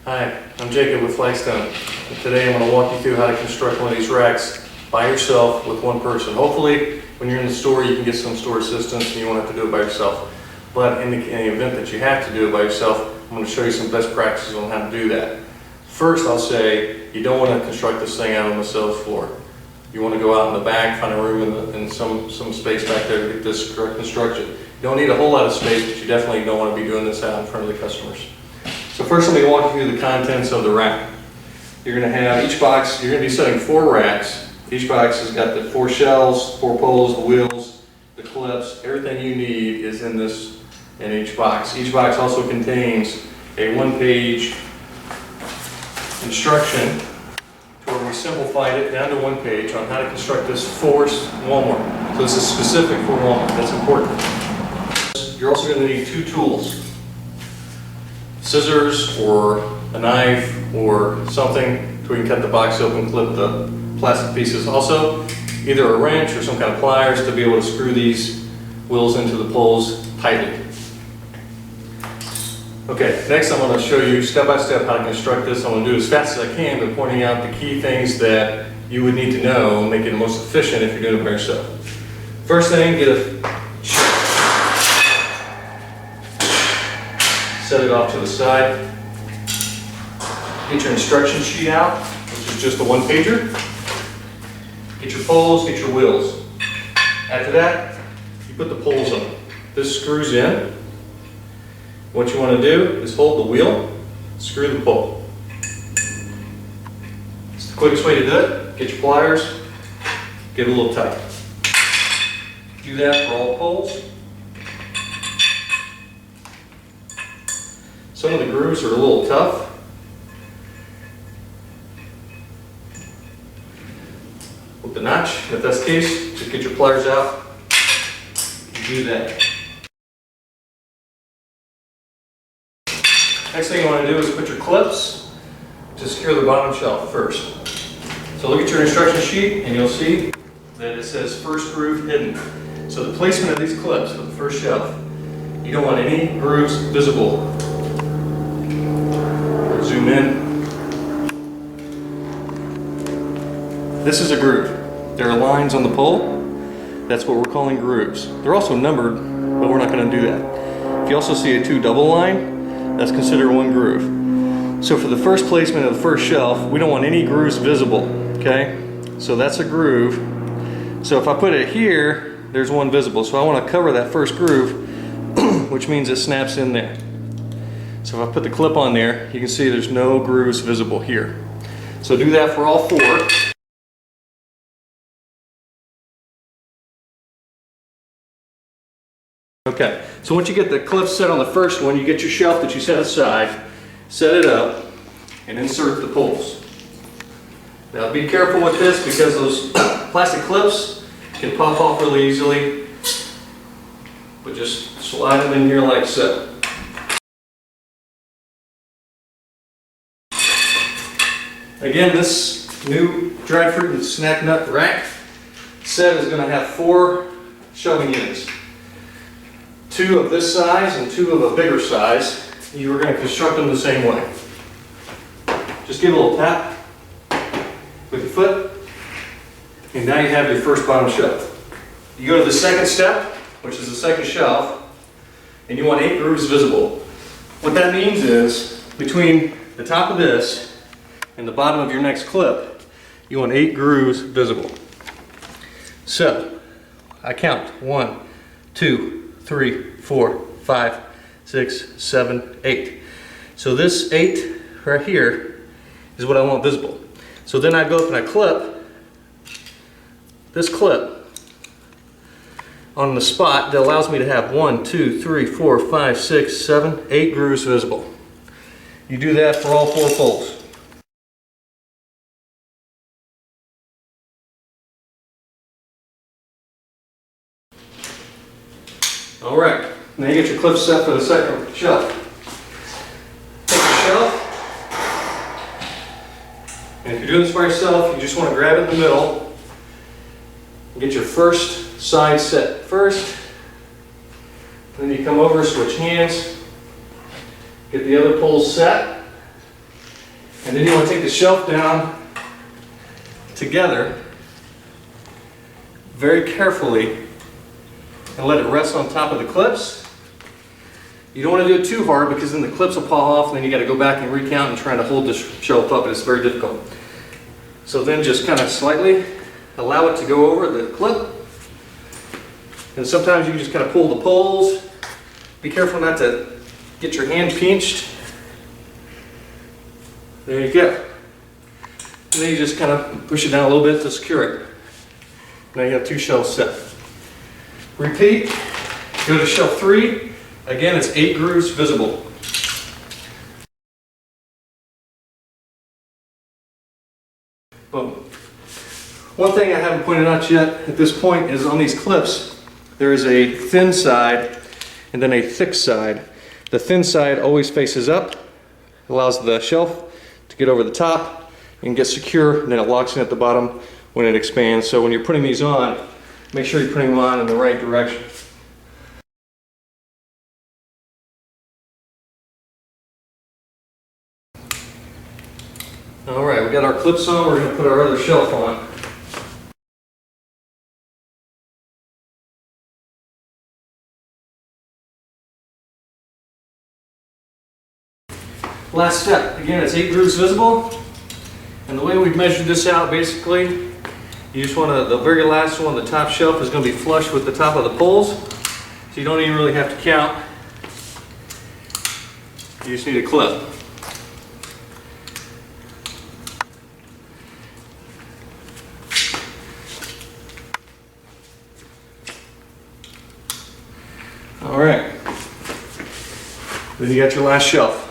Hi, I'm Jacob with Flagstone. And today I'm going to walk you through how to construct one of these racks by yourself with one person. Hopefully, when you're in the store, you can get some store assistance and you won't have to do it by yourself. But in the event that you have to do it by yourself, I'm going to show you some best practices on how to do that. First, I'll say you don't want to construct this thing out on the sales floor. You want to go out in the back, find a room in some space back there to get this constructed. You don't need a whole lot of space, but you definitely don't want to be doing this out in front of the customers. So first, let me walk you through the contents of the rack. You're going to have each box, you're going to be setting 4 racks. Each box has got the 4 shelves, 4 poles, the wheels, the clips. Everything you need is in each box. Each box also contains a 1-page instruction to where we simplified it down to 1 page on how to construct this for Walmart. So this is specific for Walmart. That's important. You're also going to need 2 tools. Scissors or a knife or something so we can cut the box open, clip the plastic pieces. Also, either a wrench or some kind of pliers to be able to screw these wheels into the poles tightly. Okay, next I'm going to show you step by step how to construct this. I'm going to do it as fast as I can, but pointing out the key things that you would need to know and make it most efficient if you're doing it by yourself. First thing, get a set it off to the side. Get your instruction sheet out, which is just a 1-pager. Get your poles, get your wheels. After that, you put the poles on. This screws in. What you want to do is hold the wheel, screw the pole. It's the quickest way to do it. Get your pliers, get it a little tight. Do that for all poles. Some of the grooves are a little tough. With the notch, if that's the case, just get your pliers out and do that. Next thing you want to do is put your clips to secure the bottom shelf first. So look at your instruction sheet and you'll see that it says first groove hidden. So the placement of these clips for the first shelf, you don't want any grooves visible. Zoom in. This is a groove. There are lines on the pole. That's what we're calling grooves. They're also numbered, but we're not going to do that. If you also see a 2 double line, that's considered 1 groove. So for the first placement of the first shelf, we don't want any grooves visible, okay? So that's a groove. So if I put it here, there's 1 visible. So I want to cover that first groove, which means it snaps in there. So if I put the clip on there, you can see there's no grooves visible here. So do that for all 4. Okay, so once you get the clip set on the first one, you get your shelf that you set aside, set it up, and insert the poles. Now be careful with this because those plastic clips can pop off really easily, but just slide them in here like so. Again, this new dried fruit and snack nut rack set is going to have 4 shelving units. 2 of this size and 2 of a bigger size. You are going to construct them the same way. Just give it a little tap with your foot, and now you have your first bottom shelf. You go to the second step, which is the second shelf, and you want 8 grooves visible. What that means is between the top of this and the bottom of your next clip, you want 8 grooves visible. So I count 1, 2, 3, 4, 5, 6, 7, 8. So this 8 right here is what I want visible. So then I go up and I clip this clip on the spot that allows me to have 1, 2, 3, 4, 5, 6, 7, 8 grooves visible. You do that for all 4 poles. Alright, now you get your clips set for the second shelf. Take your shelf, and if you're doing this by yourself, you just want to grab it in the middle and get your first side set first. Then you come over, switch hands, get the other poles set, And then you want to take the shelf down together very carefully and let it rest on top of the clips. You don't want to do it too hard because then the clips will fall off and then you got to go back and recount and try to hold this shelf up, and it's very difficult. So then just kind of slightly allow it to go over the clip. And sometimes you can just kind of pull the poles. Be careful not to get your hand pinched. There you go. And then you just kind of push it down a little bit to secure it. Now you have 2 shelves set. Repeat, go to shelf 3. Again, it's 8 grooves visible. Boom. One thing I haven't pointed out yet at this point is on these clips, there is a thin side and then a thick side. The thin side always faces up, allows the shelf to get over the top and get secure, and then it locks in at the bottom when it expands. So when you're putting these on, make sure you're putting them on in the right direction. All right, we got our clips on, we're going to put our other shelf on. Last step, again, it's 8 grooves visible, and the way we've measured this out, basically, you just want to, the very last one, the top shelf is going to be flush with the top of the poles, so you don't even really have to count. You just need a clip. All right, then you got your last shelf.